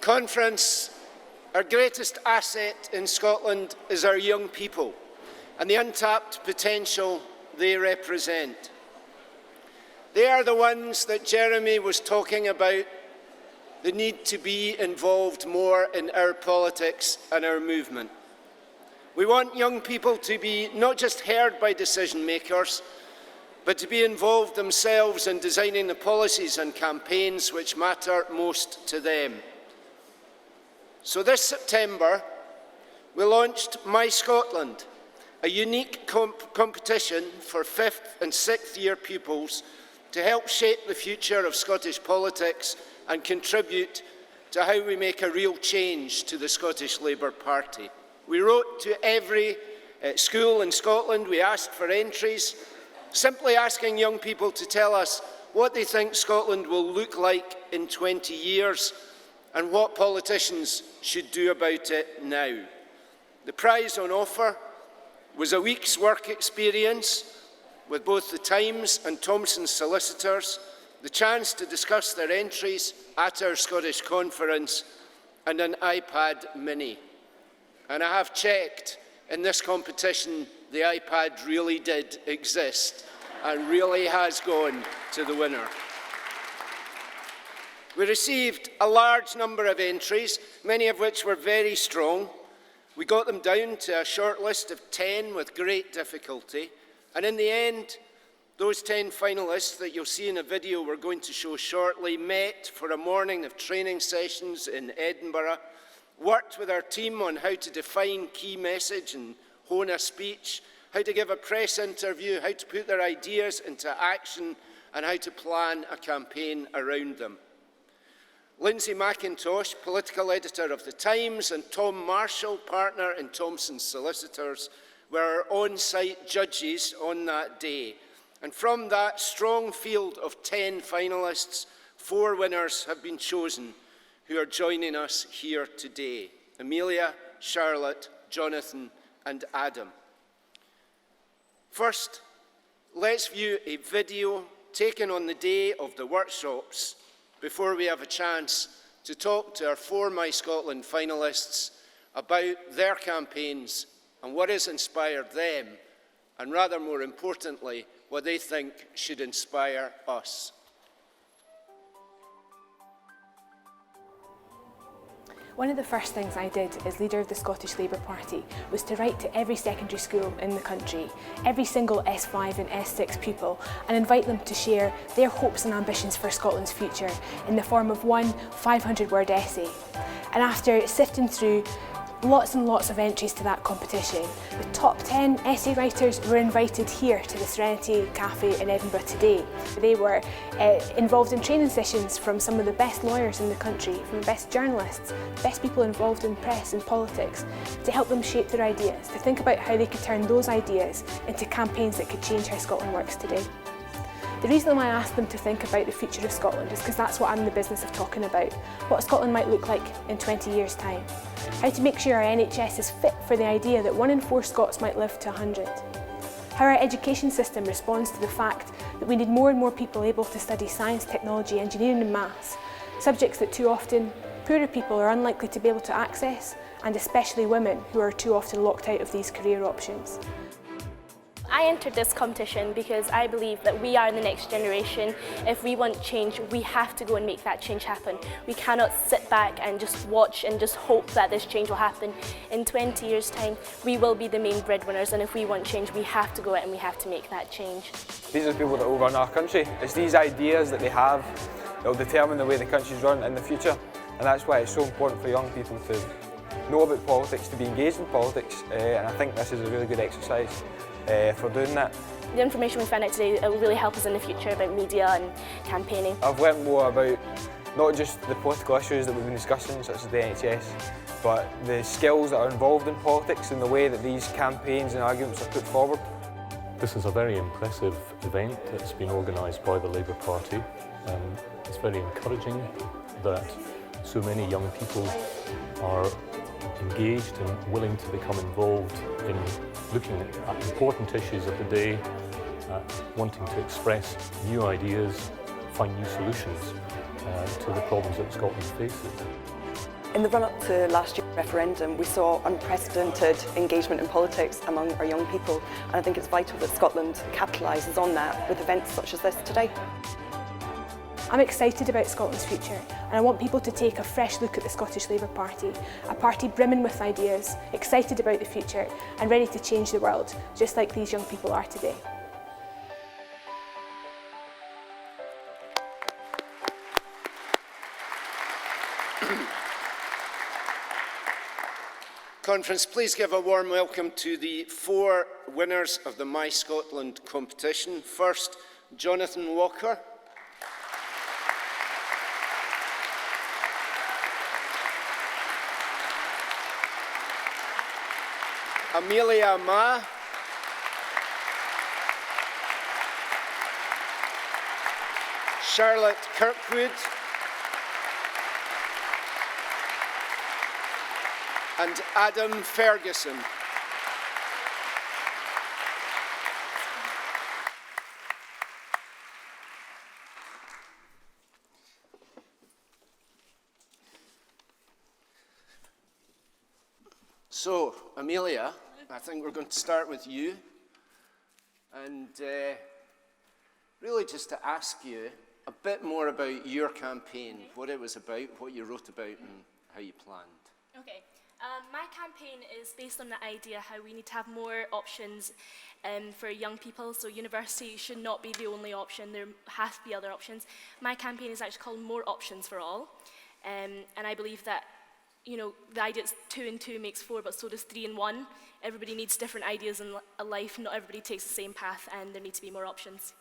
conference, our greatest asset in Scotland is our young people and the untapped potential they represent. They are the ones that Jeremy was talking about, the need to be involved more in our politics and our movement. We want young people to be not just heard by decision makers, but to be involved themselves in designing the policies and campaigns which matter most to them. So this September, we launched My Scotland, a unique competition for 5th and 6th year pupils to help shape the future of Scottish politics and contribute to how we make a real change to the Scottish Labour Party. We wrote to every school in Scotland, we asked for entries, simply asking young people to tell us what they think Scotland will look like in 20 years and what politicians should do about it now. The prize on offer was a week's work experience with both the Times and Thomson solicitors, the chance to discuss their entries at our Scottish conference, and an iPad mini. And I have checked, in this competition, the iPad really did exist and really has gone to the winner. We received a large number of entries, many of which were very strong. We got them down to a short list of 10 with great difficulty, and in the end, those 10 finalists that you'll see in a video we're going to show shortly met for a morning of training sessions in Edinburgh, worked with our team on how to define key message and hone a speech, how to give a press interview, how to put their ideas into action, and how to plan a campaign around them. Lindsay McIntosh, political editor of The Times, and Tom Marshall, partner in Thomson Solicitors, were our on-site judges on that day. And from that strong field of 10 finalists, 4 winners have been chosen who are joining us here today: Amelia, Charlotte, Jonathan, and Adam. First, let's view a video taken on the day of the workshops before we have a chance to talk to our 4 My Scotland finalists about their campaigns and what has inspired them, and rather more importantly, what they think should inspire us. One of the first things I did as leader of the Scottish Labour Party was to write to every secondary school in the country, every single S5 and S6 pupil, and invite them to share their hopes and ambitions for Scotland's future in the form of one 500-word essay. And after sifting through lots and lots of entries to that competition, the top 10 essay writers were invited here to the Serenity Cafe in Edinburgh today. They were involved in training sessions from some of the best lawyers in the country, from the best journalists, best people involved in press and politics, to help them shape their ideas, to think about how they could turn those ideas into campaigns that could change how Scotland works today. The reason why I asked them to think about the future of Scotland is because that's what I'm in the business of talking about, what Scotland might look like in 20 years' time. How to make sure our NHS is fit for the idea that 1 in 4 Scots might live to 100. How our education system responds to the fact that we need more and more people able to study science, technology, engineering and maths, subjects that too often poorer people are unlikely to be able to access, and especially women who are too often locked out of these career options. I entered this competition because I believe that we are the next generation. If we want change, we have to go and make that change happen. We cannot sit back and just watch and just hope that this change will happen. In 20 years' time, we will be the main breadwinners, and if we want change, we have to go out and we have to make that change. These are the people that will run our country. It's these ideas that they have that will determine the way the country's run in the future, and that's why it's so important for young people to know about politics, to be engaged in politics, and I think this is a really good exercise for doing that. The information we find out today will really help us in the future about media and campaigning. I've learnt more about not just the political issues that we've been discussing, such as the NHS, but the skills that are involved in politics and the way that these campaigns and arguments are put forward. This is a very impressive event that's been organised by the Labour Party. It's very encouraging that so many young people are engaged and willing to become involved in looking at important issues of the day, wanting to express new ideas, find new solutions to the problems that Scotland faces. In the run-up to last year's referendum, we saw unprecedented engagement in politics among our young people, and I think it's vital that Scotland capitalises on that with events such as this today. I'm excited about Scotland's future, and I want people to take a fresh look at the Scottish Labour Party, a party brimming with ideas, excited about the future and ready to change the world, just like these young people are today. Conference, please give a warm welcome to the 4 winners of the My Scotland competition. First, Jonathan Walker. Amelia Ma. Charlotte Kirkwood. And Adam Ferguson. So, Amelia, I think we're going to start with you. And really just to ask you a bit more about your campaign, what it was about, what you wrote about and how you planned. Okay. My campaign is based on the idea how we need to have more options for young people, so university should not be the only option, there has to be other options. My campaign is actually called More Options for All, and I believe that, you know, the idea is 2 and 2 makes 4, but so does 3 and 1. Everybody needs different ideas in life, not everybody takes the same path, and there need to be more options.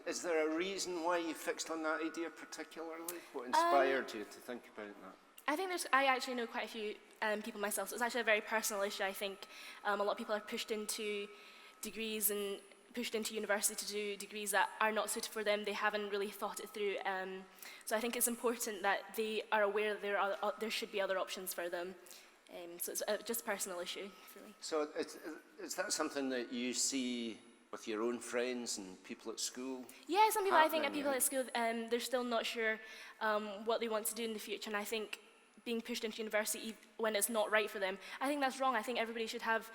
Is there a reason why you fixed on that idea particularly? What inspired you to think about that? I actually know quite a few people myself, so it's actually a very personal issue. I think a lot of people are pushed into degrees and pushed into university to do degrees that are not suited for them. They haven't really thought it through. So I think it's important that they are aware that there should be other options for them. So it's just a personal issue for me. So is that something that you see with your own friends and people at school? Yeah, some people, I think people at school, they're still not sure what they want to do in the future, and I think being pushed into university when it's not right for them, I think that's wrong. I think everybody should have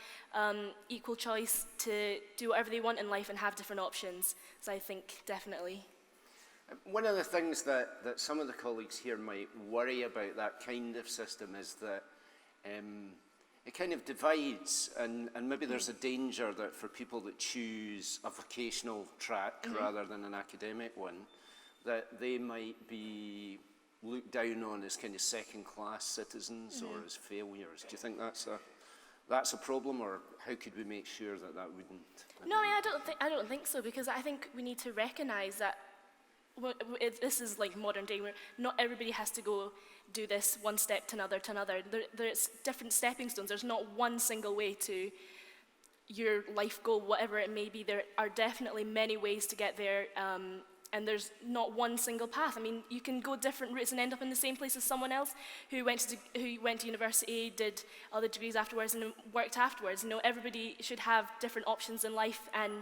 equal choice to do whatever they want in life and have different options. So I think definitely. One of the things that some of the colleagues here might worry about that kind of system is that it kind of divides, and maybe there's a danger that for people that choose a vocational track rather than an academic one, that they might be looked down on as kind of second-class citizens or as failures. Do you think that's a problem, or how could we make sure that wouldn't? No, I mean, I don't think so, because I think we need to recognise that this is like modern day, where not everybody has to go do this one step to another. There's different stepping stones. There's not one single way to your life goal, whatever it may be. There are definitely many ways to get there. And there's not one single path. I mean, you can go different routes and end up in the same place as someone else who went to university, did other degrees afterwards, and worked afterwards. You know, everybody should have different options in life, and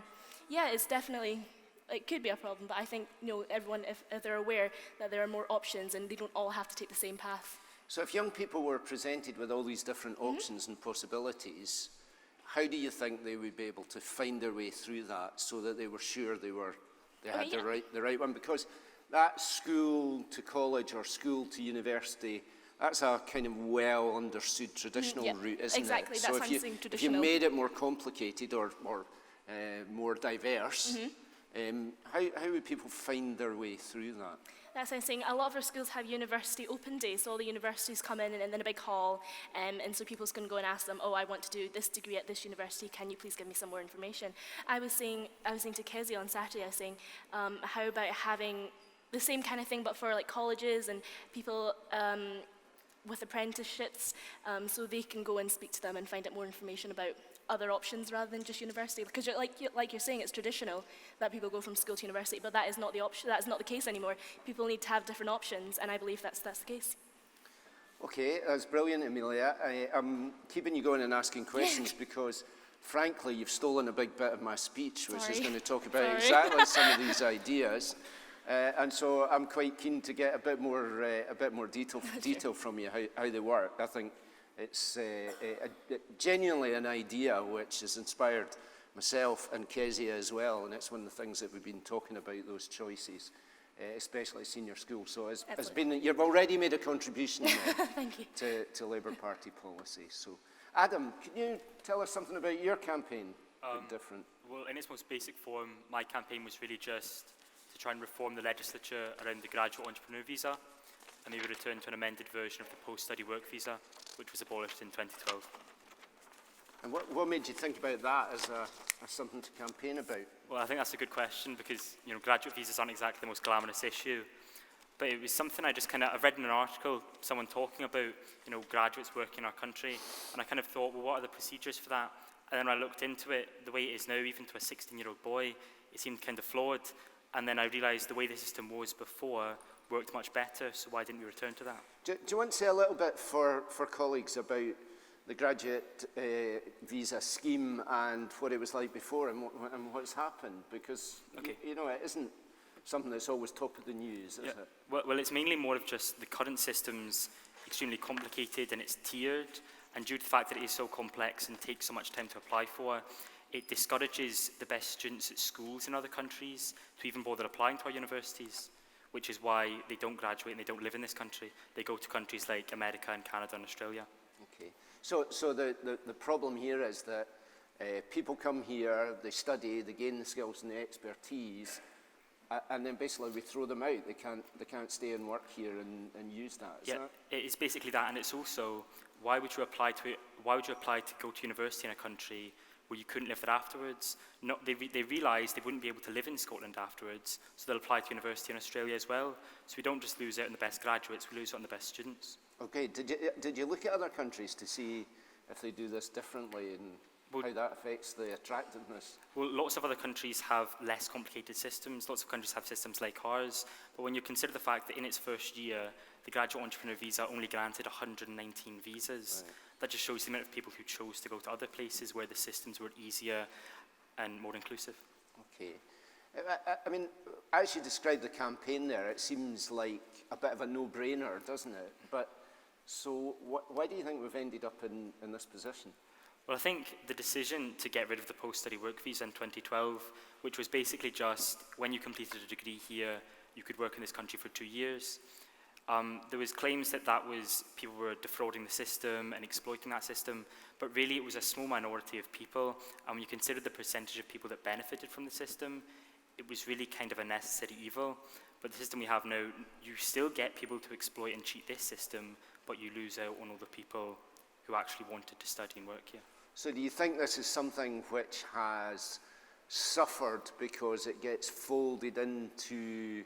yeah, it's definitely, it could be a problem, but I think, you know, everyone, if they're aware that there are more options and they don't all have to take the same path. So if young people were presented with all these different options and possibilities, how do you think they would be able to find their way through that so that they were sure they had the right one? Because that school to college or school to university, that's a kind of well understood traditional route, isn't exactly. it? That's So if you made it more complicated or more diverse, how would people find their way through that? That's what I'm saying. A lot of our schools have university open days, so all the universities come in and then a big hall, and so people can go and ask them, oh, I want to do this degree at this university, can you please give me some more information? I was saying to Kezia on Saturday, I was saying, how about having the same kind of thing but for like colleges and people with apprenticeships, so they can go and speak to them and find out more information about other options rather than just university, because like you're saying, it's traditional that people go from school to university, but that is not the option. That is not the case anymore. People need to have different options, and I believe that's the case. Okay, that's brilliant, Amelia. I'm keeping you going and asking questions because, frankly, you've stolen a big bit of my speech, which is going to talk about exactly some of these ideas. And so I'm quite keen to get a bit more detail from you how they work. I think it's genuinely an idea which has inspired myself and Kezia as well, and it's one of the things that we've been talking about, those choices, especially senior school. So you've already made a contribution Thank you. to Labour Party policy. So Adam, can you tell us something about your campaign? Different. Well, in its most basic form, my campaign was really just to try and reform the legislature around the graduate entrepreneur visa and maybe return to an amended version of the post-study work visa, which was abolished in 2012. And what made you think about that as something to campaign about? Well, I think that's a good question because, graduate visas aren't exactly the most glamorous issue. But it was something I've read in an article, someone talking about, graduates working in our country, and I kind of thought, well, what are the procedures for that? And then when I looked into it, the way it is now, even to a 16-year-old boy, it seemed kind of flawed. And then I realised the way the system was before worked much better, so why didn't we return to that? Do you want to say a little bit for colleagues about the graduate visa scheme and what it was like before and what's happened? Because, it isn't something that's always top of the news, is it? Well, it's mainly more of just the current system's extremely complicated and it's tiered, and due to the fact that it is so complex and takes so much time to apply for, it discourages the best students at schools in other countries to even bother applying to our universities, which is why they don't graduate and they don't live in this country. They go to countries like America and Canada and Australia. Okay. So the problem here is that people come here, they study, they gain the skills and the expertise, and then basically we throw them out. They can't stay and work here and use that. Is that? It's basically that, and it's also why would you apply to go to university in a country where you couldn't live there afterwards? They realised they wouldn't be able to live in Scotland afterwards, so they'll apply to university in Australia as well. So we don't just lose out on the best graduates, we lose out on the best students. Okay, did you look at other countries to see if they do this differently and how that affects the attractiveness? Well, lots of other countries have less complicated systems. Lots of countries have systems like ours. But when you consider the fact that in its first year, the graduate entrepreneur visa only granted 119 visas, right. That just shows the amount of people who chose to go to other places where the systems were easier and more inclusive. Okay. I mean, as you described the campaign there, it seems like a bit of a no-brainer, doesn't it? But so why do you think we've ended up in this position? Well, I think the decision to get rid of the post-study work visa in 2012, which was basically just when you completed a degree here, you could work in this country for 2 years. There was claims that people were defrauding the system and exploiting that system, but really it was a small minority of people, and when you consider the percentage of people that benefited from the system, it was really kind of a necessary evil. But the system we have now, you still get people to exploit and cheat this system, but you lose out on all the people who actually wanted to study and work here. So do you think this is something which has suffered because it gets folded into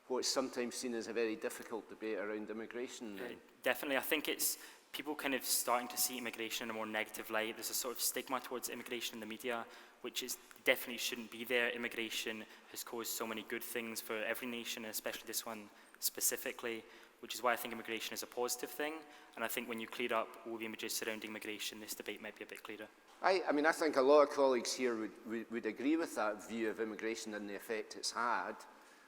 what's sometimes seen as a very difficult debate around immigration? Definitely. I think it's people kind of starting to see immigration in a more negative light. There's a sort of stigma towards immigration in the media, which definitely shouldn't be there. Immigration has caused so many good things for every nation, especially this one specifically, which is why I think immigration is a positive thing. And I think when you clear up all the images surrounding immigration, this debate might be a bit clearer. I mean, I think a lot of colleagues here would agree with that view of immigration and the effect it's had.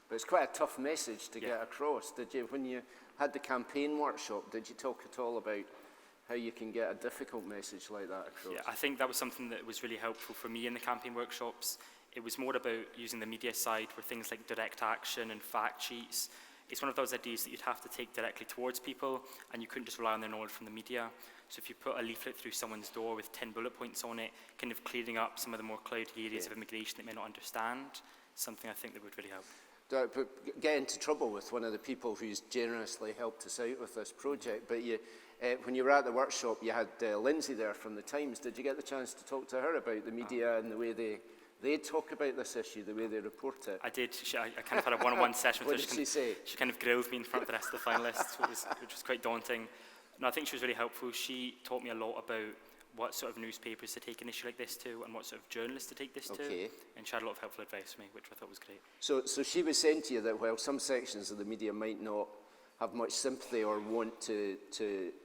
But it's quite a tough message to get across. Did you, when you had the campaign workshop, did you talk at all about how you can get a difficult message like that across? Yeah, I think that was something that was really helpful for me in the campaign workshops. It was more about using the media side for things like direct action and fact sheets. It's one of those ideas that you'd have to take directly towards people, and you couldn't just rely on their knowledge from the media. So if you put a leaflet through someone's door with 10 bullet points on it, kind of clearing up some of the more cloudy areas of immigration they may not understand, something I think that would really help. But get into trouble with one of the people who's generously helped us out with this project. But when you were at the workshop, you had Lindsay there from the Times. Did you get the chance to talk to her about the media and the way they talk about this issue, the way they report it? I did. I kind of had a one-on-one session with her. What did she say? She kind of grilled me in front of the rest of the finalists, which was quite daunting. No, I think she was really helpful. She taught me a lot about what sort of newspapers to take an issue like this to and what sort of journalists to take this to. And she had a lot of helpful advice for me, which I thought was great. So she was saying to you that while some sections of the media might not have much sympathy or want to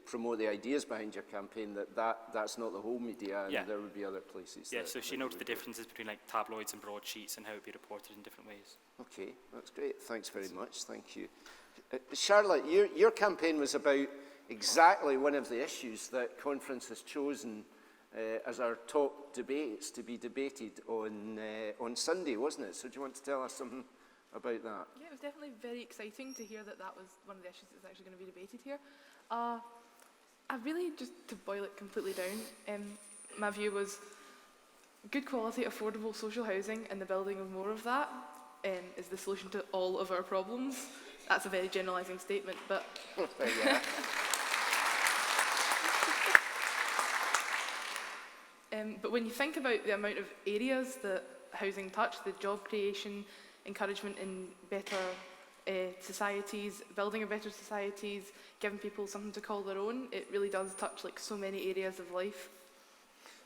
promote the ideas behind your campaign, that's not the whole media, and there would be other places. Yeah, so she noted the differences between like tabloids and broadsheets and how it would be reported in different ways. Okay, that's great. Thanks very much. Thank you. Charlotte, your campaign was about exactly one of the issues that Conference has chosen as our top debates to be debated on Sunday, wasn't it? So do you want to tell us something about that? Yeah, it was definitely very exciting to hear that was one of the issues that's actually going to be debated here. I really, just to boil it completely down, my view was good quality, affordable social housing and the building of more of that is the solution to all of our problems. That's a very generalising statement, but... Yeah. But when you think about the amount of areas that housing touched, the job creation, encouragement in better societies, building of better societies, giving people something to call their own, it really does touch like so many areas of life.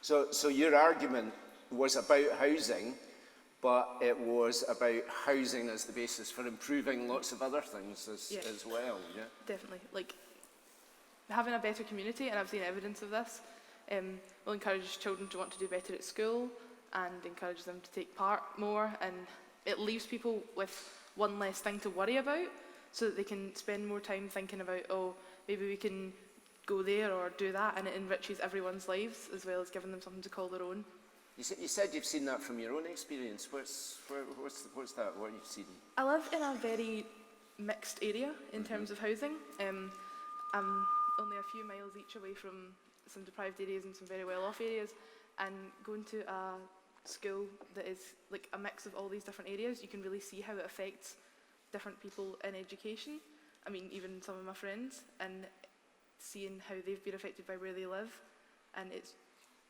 So your argument was about housing, but it was about housing as the basis for improving lots of other things as well, yeah? Definitely. Like, having a better community, and I've seen evidence of this, will encourage children to want to do better at school and encourage them to take part more, and it leaves people with one less thing to worry about so that they can spend more time thinking about, oh, maybe we can go there or do that, and it enriches everyone's lives as well as giving them something to call their own. You said you've seen that from your own experience. What's that, what you've seen? I live in a very mixed area in terms of housing. I'm only a few miles each away from some deprived areas and some very well-off areas, and going to a school that is like a mix of all these different areas, you can really see how it affects different people in education. I mean, even some of my friends, and seeing how they've been affected by where they live, and it's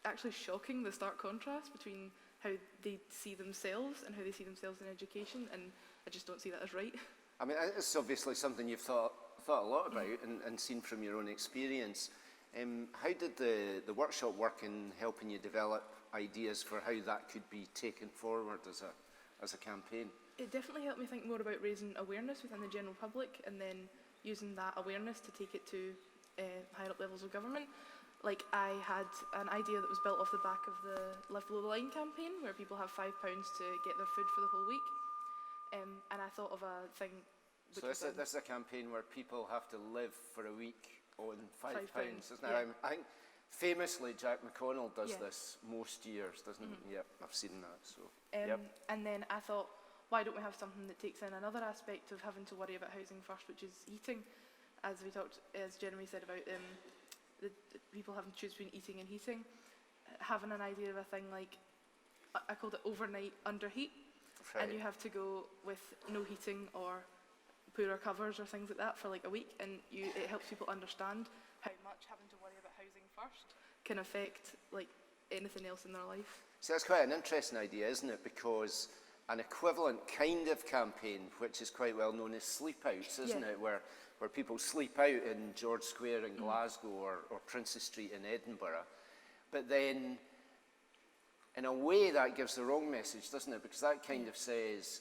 actually shocking, the stark contrast between how they see themselves and how they see themselves in education, and I just don't see that as right. I mean, it's obviously something you've thought a lot about and seen from your own experience. How did the workshop work in helping you develop ideas for how that could be taken forward as a campaign? It definitely helped me think more about raising awareness within the general public, and then using that awareness to take it to higher up levels of government. Like, I had an idea that was built off the back of the Live Below the Line campaign, where people have £5 to get their food for the whole week. And I thought of a thing... So this is a campaign where people have to live for a week on £5, isn't it? Yeah. I think famously Jack McConnell does this most years, doesn't he? Yep, I've seen that. So. And then I thought, why don't we have something that takes in another aspect of having to worry about housing first, which is heating, as Jeremy said about the people having to choose between eating and heating. Having an idea of a thing like, I called it overnight underheat, and you have to go with no heating or poorer covers or things like that for like a week, and it helps people understand how much having to worry about housing first can affect like anything else in their life. So that's quite an interesting idea, isn't it? Because an equivalent kind of campaign, which is quite well known as sleep outs, isn't it? Where people sleep out in George Square in Glasgow or Princes Street in Edinburgh. But then, in a way, that gives the wrong message, doesn't it? Because that kind of says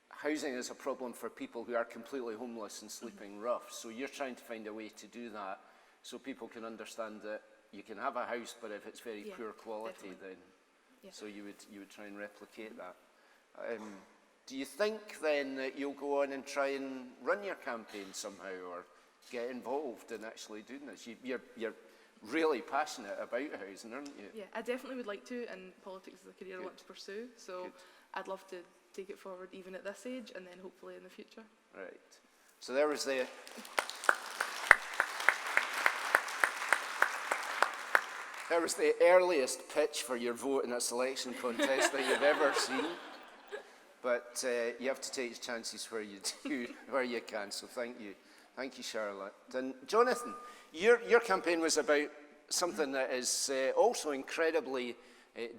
housing is a problem for people who are completely homeless and sleeping rough. So you're trying to find a way to do that so people can understand that you can have a house, but if it's very poor quality, then so you would try and replicate that. Do you think then that you'll go on and try and run your campaign somehow, or get involved in actually doing this? You're really passionate about housing, aren't you? Yeah, I definitely would like to, and politics is a career I want to pursue, so I'd love to take it forward even at this age, and then hopefully in the future. Right. So there was the... There was the earliest pitch for your vote in a selection contest that you've ever seen. But you have to take your chances where you can, so thank you. Thank you, Charlotte. And Jonathan, your campaign was about something that is also incredibly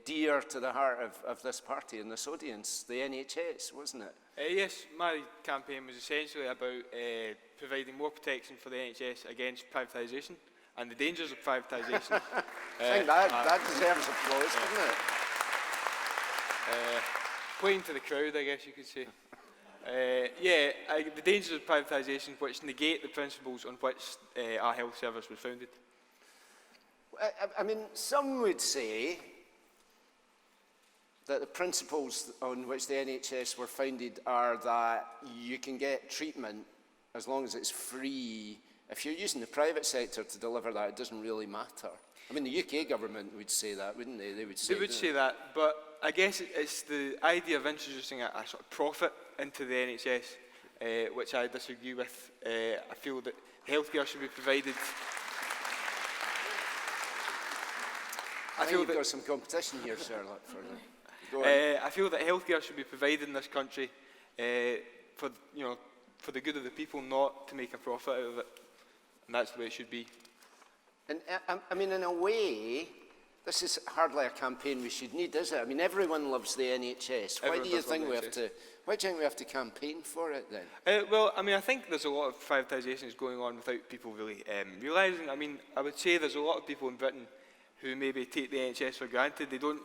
dear to the heart of this party and this audience, the NHS, wasn't it? Yes, my campaign was essentially about providing more protection for the NHS against privatisation and the dangers of privatisation. I think that deserves applause, doesn't it? Playing to the crowd, I guess you could say. The dangers of privatisation which negate the principles on which our health service was founded. I mean, some would say that the principles on which the NHS were founded are that you can get treatment as long as it's free. If you're using the private sector to deliver that, it doesn't really matter. I mean, the UK government would say that, wouldn't they? They would say that, but I guess it's the idea of introducing a sort of profit into the NHS, which I disagree with. I feel that healthcare should be provided. I feel you've got some competition here, Charlotte. I feel that healthcare should be provided in this country for the good of the people, not to make a profit out of it, and that's the way it should be. And I mean, in a way, this is hardly a campaign we should need, is it? I mean, everyone loves the NHS. Why do you think we have to campaign for it then? Well, I mean, I think there's a lot of privatisations going on without people really realising. I mean, I would say there's a lot of people in Britain who maybe take the NHS for granted. They don't,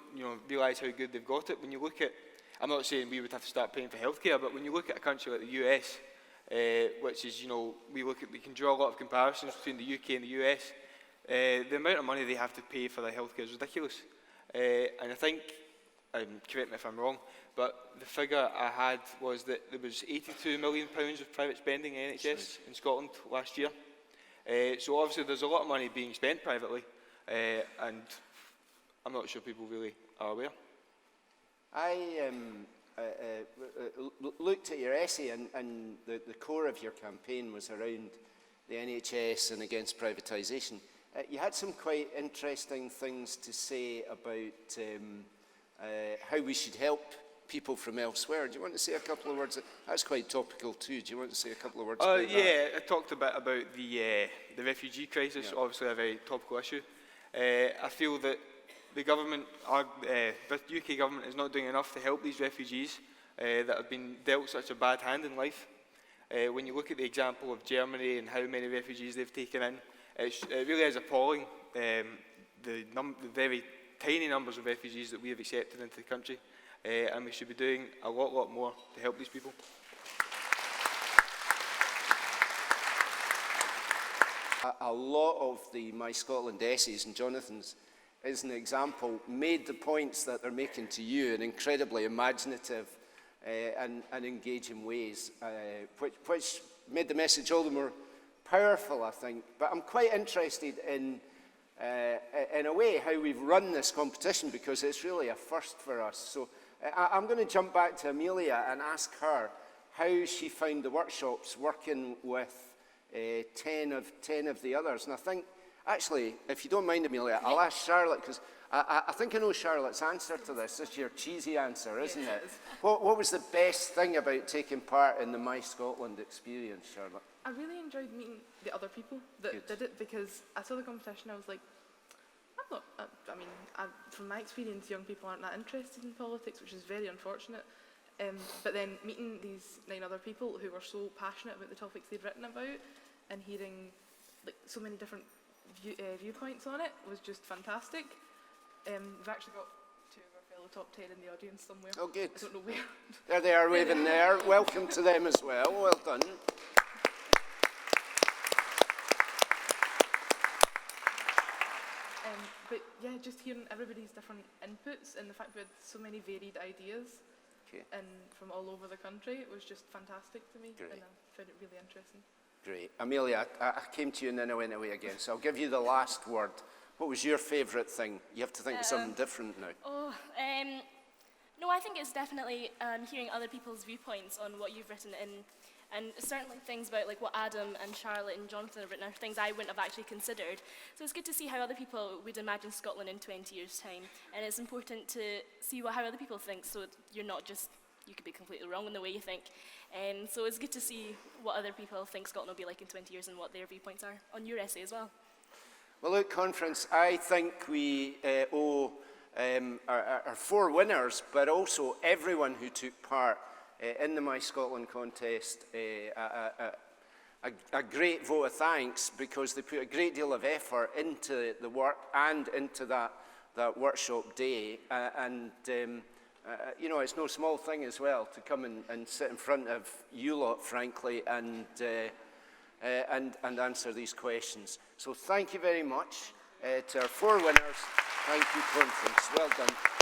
realise how good they've got it. When you look at, I'm not saying we would have to start paying for healthcare, but when you look at a country like the US, which is, we can draw a lot of comparisons between the UK and the US. The amount of money they have to pay for their healthcare is ridiculous. And I think, correct me if I'm wrong, but the figure I had was that there was £82 million of private spending in NHS in Scotland last year. So obviously there's a lot of money being spent privately, and I'm not sure people really are aware. I looked at your essay, and the core of your campaign was around the NHS and against privatisation. You had some quite interesting things to say about how we should help people from elsewhere. Do you want to say a couple of words? That's quite topical too. Do you want to say a couple of words about that? Yeah, I talked a bit about the refugee crisis, obviously a very topical issue. I feel that the government, the UK government, is not doing enough to help these refugees that have been dealt such a bad hand in life. When you look at the example of Germany and how many refugees they've taken in, it really is appalling, the very tiny numbers of refugees that we have accepted into the country, and we should be doing a lot more to help these people. A lot of the My Scotland essays, and Jonathan's is an example, made the points that they're making to you in incredibly imaginative and engaging ways, which made the message all the more powerful, I think. But I'm quite interested in a way, how we've run this competition, because it's really a first for us. So I'm going to jump back to Amelia and ask her how she found the workshops working with 10 of the others. And I think, actually, if you don't mind, Amelia, I'll ask Charlotte, because I think I know Charlotte's answer to this. This is your cheesy answer, isn't it? What was the best thing about taking part in the My Scotland experience, Charlotte? I really enjoyed meeting the other people that did it, because I saw the competition, I was like, from my experience, young people aren't that interested in politics, which is very unfortunate. But then meeting these 9 other people who were so passionate about the topics they'd written about, and hearing so many different viewpoints on it was just fantastic. We've actually got 2 of our fellow top 10 in the audience somewhere. Oh, good. I don't know where. There they are, waving there. Welcome to them as well. Well done. But yeah, just hearing everybody's different inputs, and the fact we had so many varied ideas and from all over the country, it was just fantastic to me. Great. And I found it really interesting. Great. Amelia, I came to you and then I went away again, so I'll give you the last word. What was your favourite thing? You have to think of something different now. No, I think it's definitely hearing other people's viewpoints on what you've written in. And certainly things about what Adam and Charlotte and Jonathan have written are things I wouldn't have actually considered. So it's good to see how other people would imagine Scotland in 20 years' time. And it's important to see how other people think, so you're not just, you could be completely wrong in the way you think. And so it's good to see what other people think Scotland will be like in 20 years and what their viewpoints are on your essay as well. Well, look, conference, I think we owe our 4 winners, but also everyone who took part in the My Scotland contest a great vote of thanks, because they put a great deal of effort into the work and into that workshop day, and you know, it's no small thing as well to come and sit in front of you lot, frankly, and answer these questions. So thank you very much to our 4 winners. Thank you, conference. Well done.